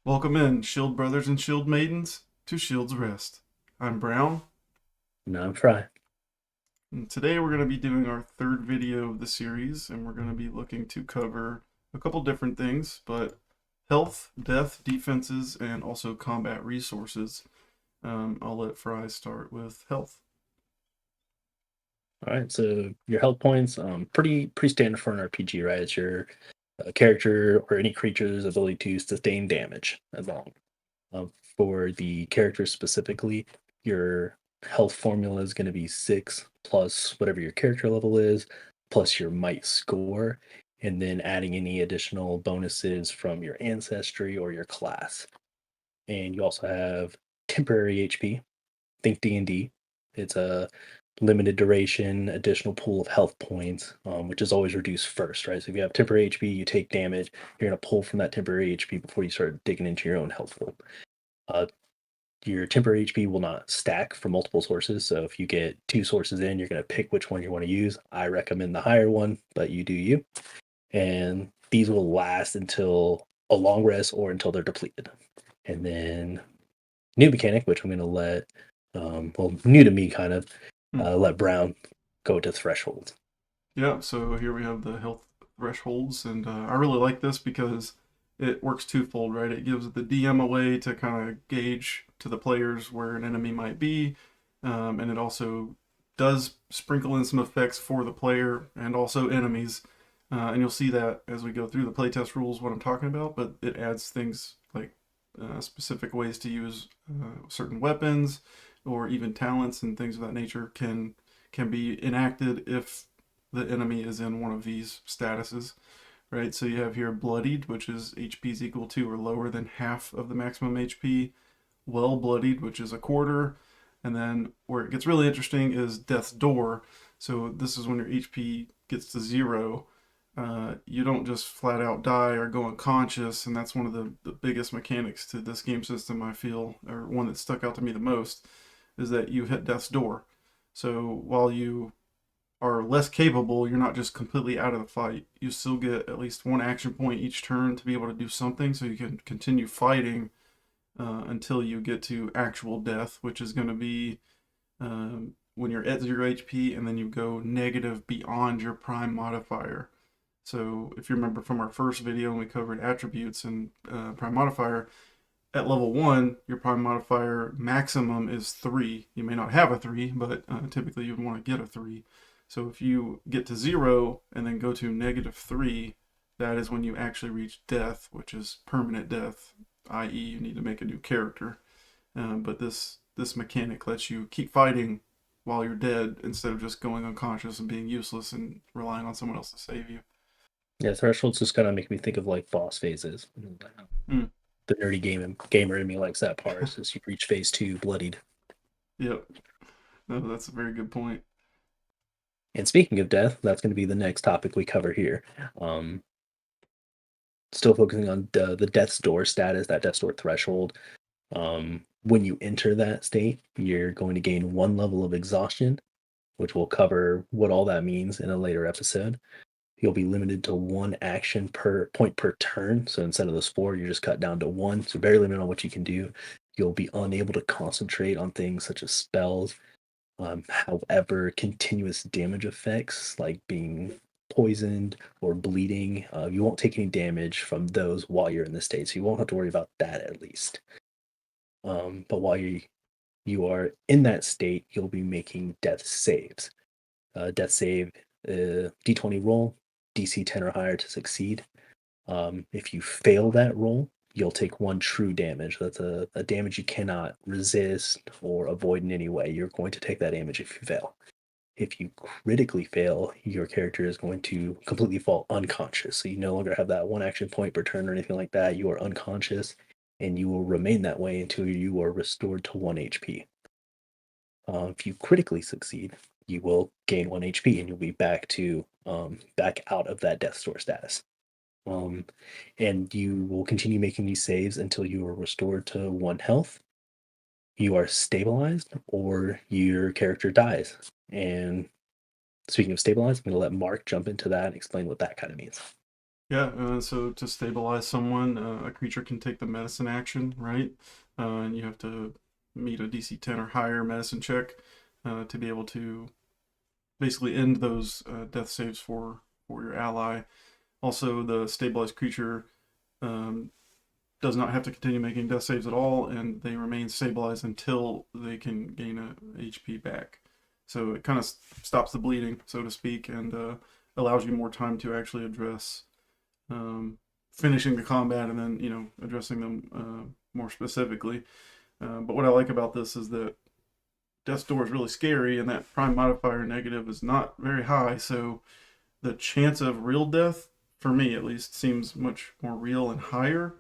Welcome in, Shield Brothers and Shield Maidens, to Shield's Rest. I'm Brown, No, I'm trying. and today we're going to be doing our third video of the series, and we're going to be looking to cover a couple different things, but health, death, defenses, and also combat resources. I'll let Fry start with health. All right, so your health points, pretty standard for an RPG, right? It's your character or any creature's ability to sustain damage as long. For the character specifically, your health formula is going to be 6 plus whatever your character level is, plus your might score, and then adding any additional bonuses from your ancestry or your class. And you also have temporary HP. Think D&D. It's a limited duration, additional pool of health points, which is always reduced first, right? So if you have temporary HP, you take damage. You're going to pull from that temporary HP before you start digging into your own health pool. Uh, your temporary HP will not stack from multiple sources. So if you get two sources in, you're going to pick which one you want to use. I recommend the higher one, but you do you. And these will last until a long rest or until they're depleted. And then new mechanic, which I'm going to new to me kind of, Hmm. let Brown go to threshold. Yeah, so here we have the health thresholds, and I really like this because it works twofold, right? It gives the DM a way to kind of gauge to the players where an enemy might be, and it also does sprinkle in some effects for the player and also enemies. And you'll see that as we go through the playtest rules, what I'm talking about, but it adds things like specific ways to use certain weapons or even talents and things of that nature can be enacted if the enemy is in one of these statuses, right? So you have here bloodied, which is HP is equal to or lower than half of the maximum HP. Well bloodied, which is a quarter. And then where it gets really interesting is death's door. So this is when your HP gets to zero. You don't just flat out die or go unconscious, and that's one of the biggest mechanics to this game system, I feel, or one that stuck out to me the most, is that you hit death's door. So while you are less capable, you're not just completely out of the fight. You still get at least one action point each turn to be able to do something so you can continue fighting until you get to actual death, which is going to be when you're at 0 HP and then you go negative beyond your prime modifier. So if you remember from our first video when we covered attributes and prime modifier, at level 1, your prime modifier maximum is 3. You may not have a 3, but typically you'd want to get a 3. So if you get to 0 and then go to negative 3, that is when you actually reach death, which is permanent death, i.e., you need to make a new character. But this mechanic lets you keep fighting while you're dead instead of just going unconscious and being useless and relying on someone else to save you. Yeah, thresholds just kind of make me think of like boss phases. Mm, The nerdy gamer in me likes that part. Since you reach phase two, bloodied. yep, no, that's a very good point. And speaking of death, that's going to be the next topic we cover here. Um, Still focusing on the death's door status, that death's door threshold. When you enter that state, you're going to gain one level of exhaustion, which we'll cover what all that means in a later episode. You'll be limited to one action per point per turn. So instead of those four, you're just cut down to one. So very limited on what you can do. You'll be unable to concentrate on things such as spells. However, continuous damage effects like being poisoned or bleeding, you won't take any damage from those while you're in this state. So you won't have to worry about that at least. But while you are in that state, you'll be making death saves. Death save, D20 roll, DC 10 or higher to succeed. If you fail that roll, you'll take one true damage. That's a damage you cannot resist or avoid in any way. You're going to take that damage if you fail. If you critically fail, your character is going to completely fall unconscious. So you no longer have that one action point per turn or anything like that. You are unconscious and you will remain that way until you are restored to 1 HP. If you critically succeed, you will gain 1 HP and you'll be back out of that death store status. Um, and you will continue making these saves until you are restored to 1 health, you are stabilized, or your character dies. And speaking of stabilized, I'm going to let Mark jump into that and explain what that kind of means. Yeah, so to stabilize someone, a creature can take the medicine action, right? And you have to meet a DC 10 or higher medicine check to be able to basically end those death saves for your ally. Also, the stabilized creature um, does not have to continue making death saves at all, and they remain stabilized until they can gain a HP back. So it kind of stops the bleeding, so to speak, and allows you more time to actually address um, finishing the combat and then addressing them more specifically. But what I like about this is that death's door is really scary, and that prime modifier negative is not very high. So the chance of real death, for me at least, seems much more real and higher.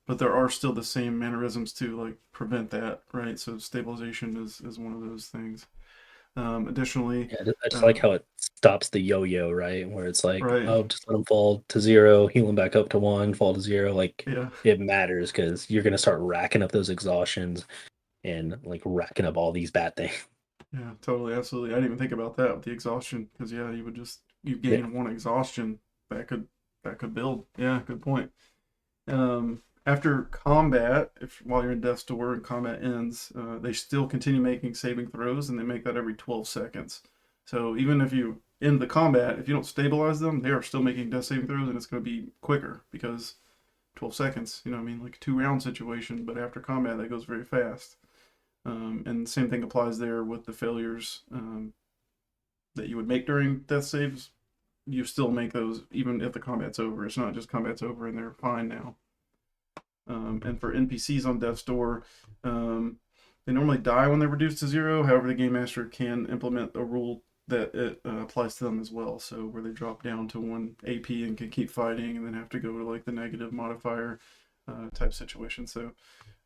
But there are still the same mannerisms to like prevent that, right? So stabilization is one of those things. Additionally, Yeah, I just like uh, how it stops the yo-yo, right? Where it's like, right, oh, just let them fall to 0, heal them back up to 1, fall to 0. Like yeah, it matters because you're gonna start racking up those exhaustions and like racking up all these bad things. yeah, totally, absolutely. I didn't even think about that with the exhaustion because yeah, you Yeah. gain one exhaustion that could that could build. Yeah, good point. After combat, if while you're in death's door and combat ends, they still continue making saving throws, and they make that every 12 seconds. So even if you end the combat, if you don't stabilize them, they are still making death saving throws, and it's going to be quicker because 12 seconds. You know, what I mean, like a 2 round situation, but after combat, that goes very fast. And the same thing applies there with the failures that you would make during death saves. You still make those even if the combat's over. It's not just combat's over and they're fine now. And for NPCs on Death's Door, um, they normally die when they're reduced to 0. However, the game master can implement a rule that it applies to them as well. So where they drop down to 1 AP and can keep fighting, and then have to go to like the negative modifier type situation. So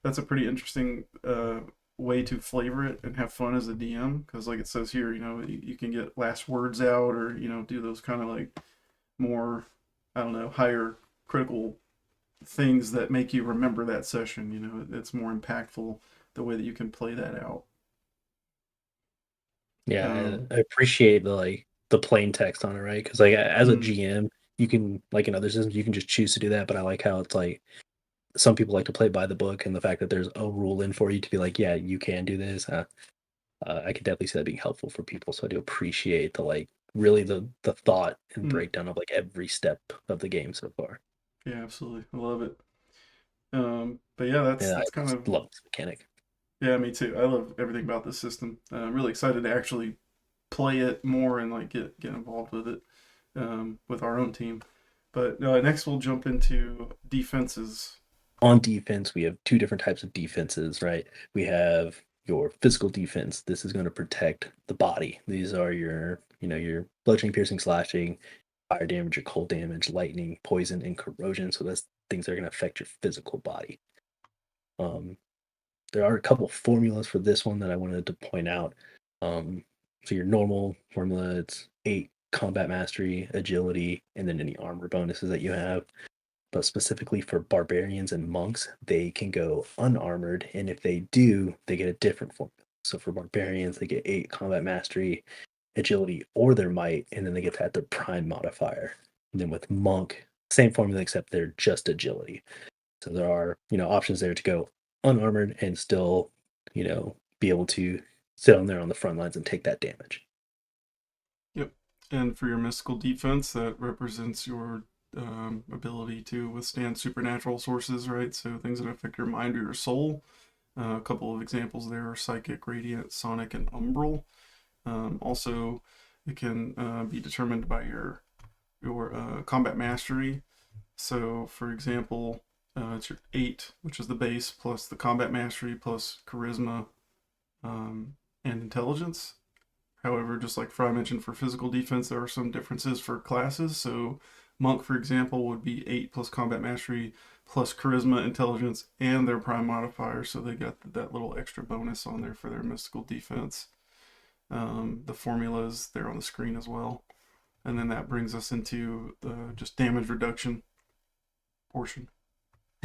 that's a pretty interesting way to flavor it and have fun as a DM because, like it says here, you can get last words out or do those kind of like more, I don't know, higher critical things that make you remember that session. It's more impactful the way that you can play that out. Yeah, Um, I appreciate the like the plain text on it, right? Because like as a mm, GM, you can like in other systems you can just choose to do that, but I like how it's like some people like to play by the book and the fact that there's a rule in for you to be like, yeah, you can do this. I could definitely see that being helpful for people. So I do appreciate the like really the thought and mm, breakdown of like every step of the game so far. yeah, absolutely, I love it. But yeah, that's And I that's kind just of love this mechanic. yeah, me too. I love everything about this system. I'm really excited to actually play it more and like get involved with it with our own team. But next we'll jump into defenses. On defense, we have two different types of defenses, right? We have your physical defense. This is going to protect the body. These are your bludgeoning, piercing, slashing, fire damage, or cold damage, lightning, poison, and corrosion. So that's things that are going to affect your physical body. Um, there are a couple formulas for this one that I wanted to point out. Um, so your normal formula, it's 8 combat mastery, agility, and then any armor bonuses that you have. But specifically for barbarians and monks, they can go unarmored, and if they do, they get a different formula. So for barbarians, they get 8 combat mastery, agility, or their might, and then they get to add their prime modifier. And then with monk, same formula except they're just agility. So there are, options there to go unarmored and still, be able to sit on there on the front lines and take that damage. Yep. And for your mystical defense, that represents your ability to withstand supernatural sources, right? So things that affect your mind or your soul. A couple of examples there are psychic, radiant, sonic, and umbral. Also, it can be determined by your combat mastery. So, for example, it's your 8, which is the base, plus the combat mastery, plus charisma and intelligence. However, just like Fry mentioned for physical defense, there are some differences for classes. So, Monk, for example, would be 8 plus combat mastery plus charisma, intelligence, and their prime modifier. So, they got that little extra bonus on there for their mystical defense. The formulas there on the screen as well. And then that brings us into the just damage reduction portion.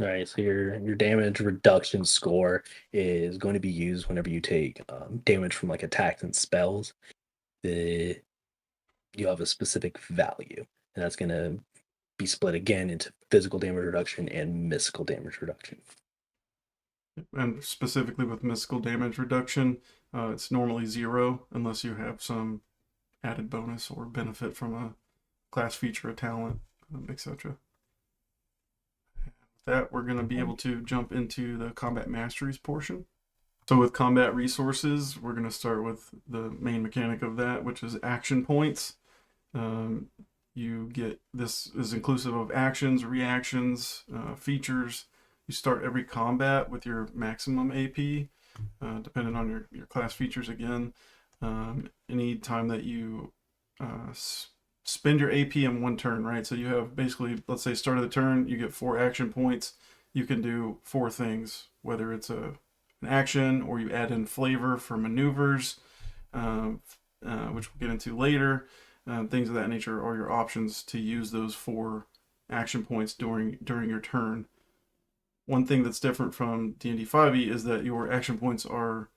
All right, so your damage reduction score is going to be used whenever you take damage from like attacks and spells. The You have a specific value, and that's going to be split again into physical damage reduction and mystical damage reduction. And specifically with mystical damage reduction, it's normally 0 unless you have some added bonus or benefit from a class feature, a talent, etc. With that, we're going to be able to jump into the combat masteries portion. So with combat resources, we're going to start with the main mechanic of that, which is action points. You get, this is inclusive of actions, reactions, features. You start every combat with your maximum AP, depending on your class features again. Any time that you spend your AP in one turn, right? So you have basically, let's say, start of the turn, you get 4 action points. You can do 4 things, whether it's an action or you add in flavor for maneuvers, which we'll get into later. Things of that nature are your options to use those 4 action points during your turn. One thing that's different from D&D 5e is that your action points are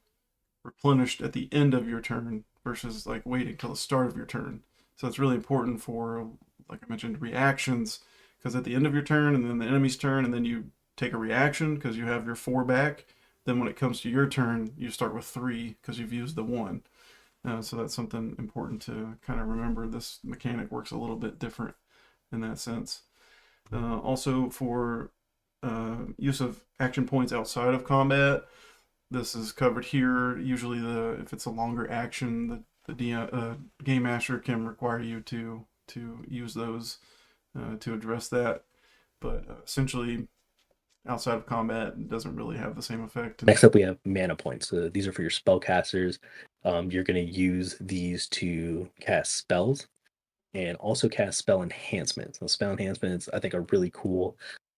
replenished at the end of your turn versus like waiting till the start of your turn. So it's really important for, like I mentioned, reactions, because at the end of your turn and then the enemy's turn and then you take a reaction because you have your 4 back. Then when it comes to your turn, you start with 3 because you've used the 1. So that's something important to kind of remember. This mechanic works a little bit different in that sense. Also for use of action points outside of combat, this is covered here. Usually, if it's a longer action, the game master can require you to use those to address that. But essentially, outside of combat, it doesn't really have the same effect. Next up, we have mana points. These are for your spellcasters. You're going to use these to cast spells and also cast spell enhancements. So spell enhancements, I think, are really cool.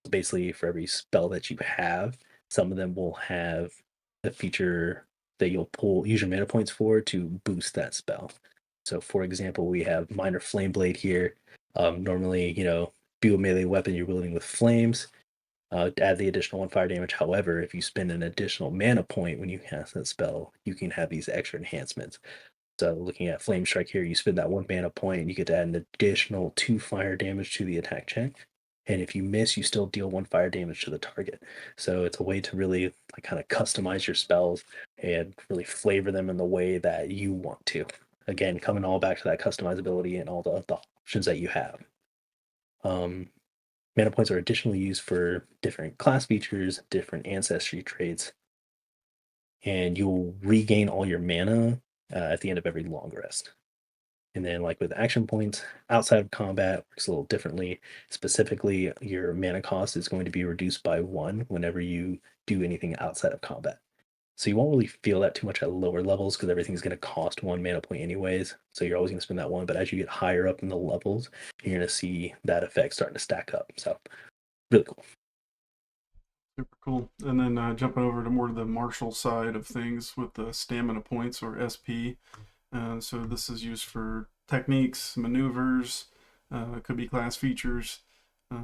Basically, for every spell that you have, some of them will have a feature that you'll use your mana points for to boost that spell. So, for example, we have Minor Flame Blade here. Normally, be a melee weapon, you're wielding with flames. Add the additional 1 fire damage. However, if you spend an additional mana point when you cast that spell, you can have these extra enhancements. So looking at Flame Strike here, you spend that 1 mana point and you get to add an additional 2 fire damage to the attack check. And if you miss, you still deal 1 fire damage to the target. So it's a way to really kind of customize your spells and really flavor them in the way that you want to. Again, coming all back to that customizability and all the options that you have. Mana points are additionally used for different class features, different ancestry traits, and you'll regain all your mana at the end of every long rest. And then, like with action points, outside of combat works a little differently. Specifically, your mana cost is going to be reduced by 1 whenever you do anything outside of combat. So you won't really feel that too much at lower levels because everything's going to cost 1 mana point anyways. So you're always going to spend that 1. But as you get higher up in the levels, you're going to see that effect starting to stack up. So really cool. Super cool. And then jumping over to more to the martial side of things with the stamina points, or SP. So this is used for techniques, maneuvers, could be class features,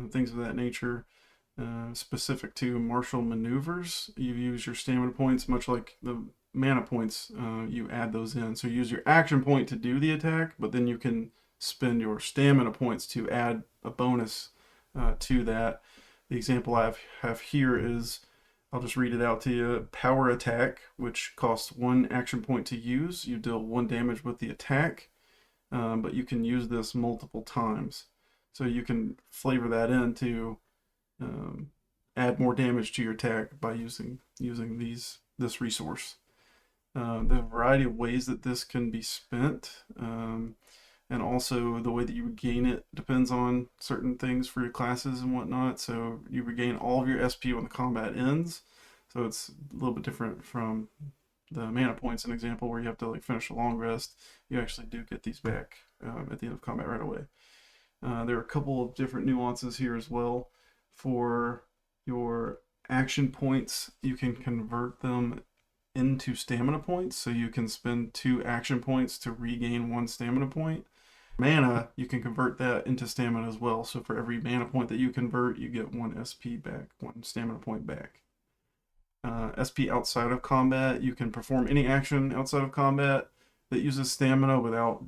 things of that nature. Specific to martial maneuvers, you use your stamina points, much like the mana points, you add those in. So you use your action point to do the attack, but then you can spend your stamina points to add a bonus to that. The example I have here is, I'll just read it out to you. Power attack, which costs 1 action point to use. You deal 1 damage with the attack, but you can use this multiple times. So you can flavor that in to add more damage to your attack by using this resource. The variety of ways that this can be spent, and also the way that you regain it depends on certain things for your classes and whatnot. So you regain all of your SP when the combat ends. So it's a little bit different from the mana points, an example where you have to finish a long rest. You actually do get these back at the end of combat right away. There are a couple of different nuances here as well. For your action points, you can convert them into stamina points. So you can spend 2 action points to regain 1 stamina point. Mana, you can convert that into stamina as well. So for every mana point that you convert, you get 1 SP back, 1 stamina point back. SP outside of combat, you can perform any action outside of combat that uses stamina without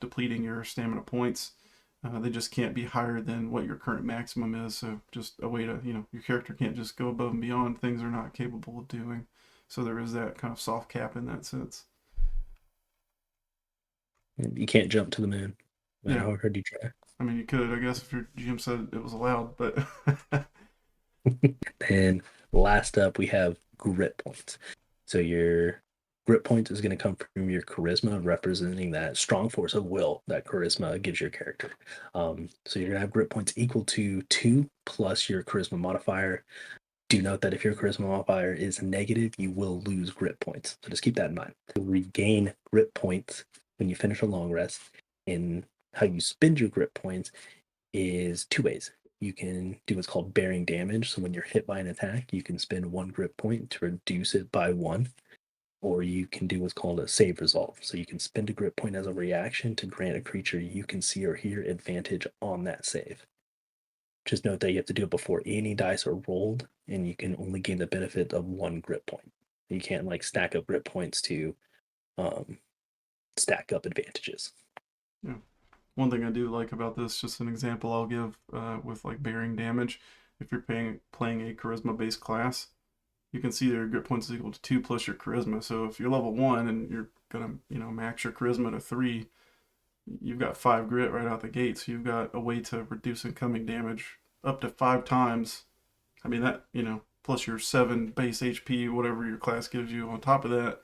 depleting your stamina points. They just can't be higher than what your current maximum is. So just a way to, your character can't just go above and beyond things they're not capable of doing. So there is that kind of soft cap in that sense. You can't jump to the moon, no matter Yeah, how hard you try. I mean, you could, I guess, if your GM said it was allowed, but And last up, we have grit points. So your grit points is going to come from your charisma, representing that strong force of will that charisma gives your character. So you're going to have grit points equal to 2 plus your charisma modifier. Do note that if your charisma modifier is negative, you will lose grit points. So just keep that in mind. To regain grit points when you finish a long rest, and how you spend your grit points is 2 ways. You can do what's called bearing damage. So when you're hit by an attack, you can spend 1 grit point to reduce it by 1. Or you can do what's called a save resolve. So you can spend a grit point as a reaction to grant a creature you can see or hear advantage on that save. Just note that you have to do it before any dice are rolled, and you can only gain the benefit of 1 grit point. You can't like stack up grit points to um, stack up advantages. yeah. One thing I do like about this, just an example I'll give with like bearing damage. If you're playing a charisma based class, you can see your grit points is equal to 2 plus your charisma. So if you're level 1 and you're gonna max your charisma to 3, you've got 5 grit right out the gate. So you've got a way to reduce incoming damage up to 5 times. I mean that plus your 7 base HP, whatever your class gives you on top of that,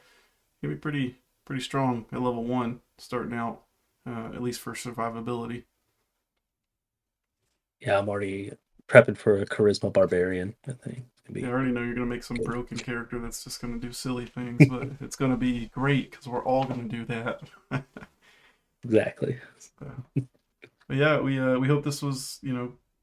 you'll be pretty strong at level 1 starting out, at least for survivability. Yeah, I'm already prepping for a charisma barbarian. I think it'd Yeah, I be already know you're gonna make some good. broken character that's just gonna do silly things, but it's gonna be great because we're all gonna do that. Exactly. So, but yeah, we hope this was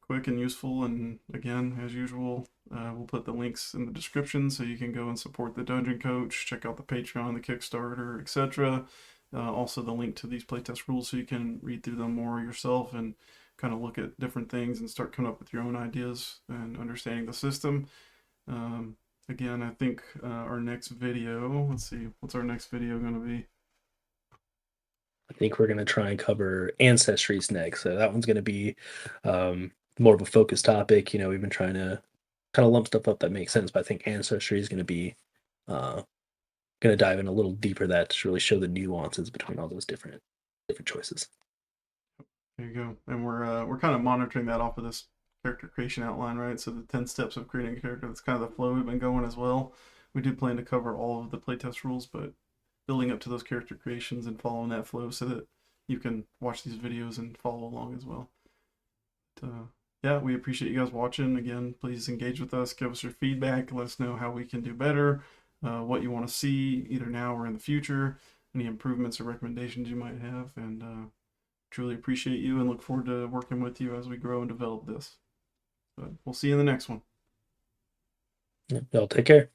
quick and useful. And again, as usual, we'll put the links in the description so you can go and support the Dungeon Coach, check out the Patreon, the Kickstarter, etc. Also, the link to these playtest rules so you can read through them more yourself and kind of look at different things and start coming up with your own ideas and understanding the system. Um, Again, I think our next video, let's see, what's our next video going to be? I think we're going to try and cover ancestries next. So that one's going to be more of a focused topic. We've been trying to kind of lump stuff up that makes sense, but I think ancestry is going to be uh, going to dive in a little deeper that to really show the nuances between all those different choices. There you go. And we're kind of monitoring that off of this character creation outline, right? So the 10 steps of creating a character, that's kind of the flow we've been going as well. We do plan to cover all of the playtest rules, but building up to those character creations and following that flow so that you can watch these videos and follow along as well. But, yeah, we appreciate you guys watching. Again, please engage with us, give us your feedback, let us know how we can do better, what you want to see either now or in the future, any improvements or recommendations you might have, and truly appreciate you and look forward to working with you as we grow and develop this. But we'll see you in the next one. Yeah, y'all take care.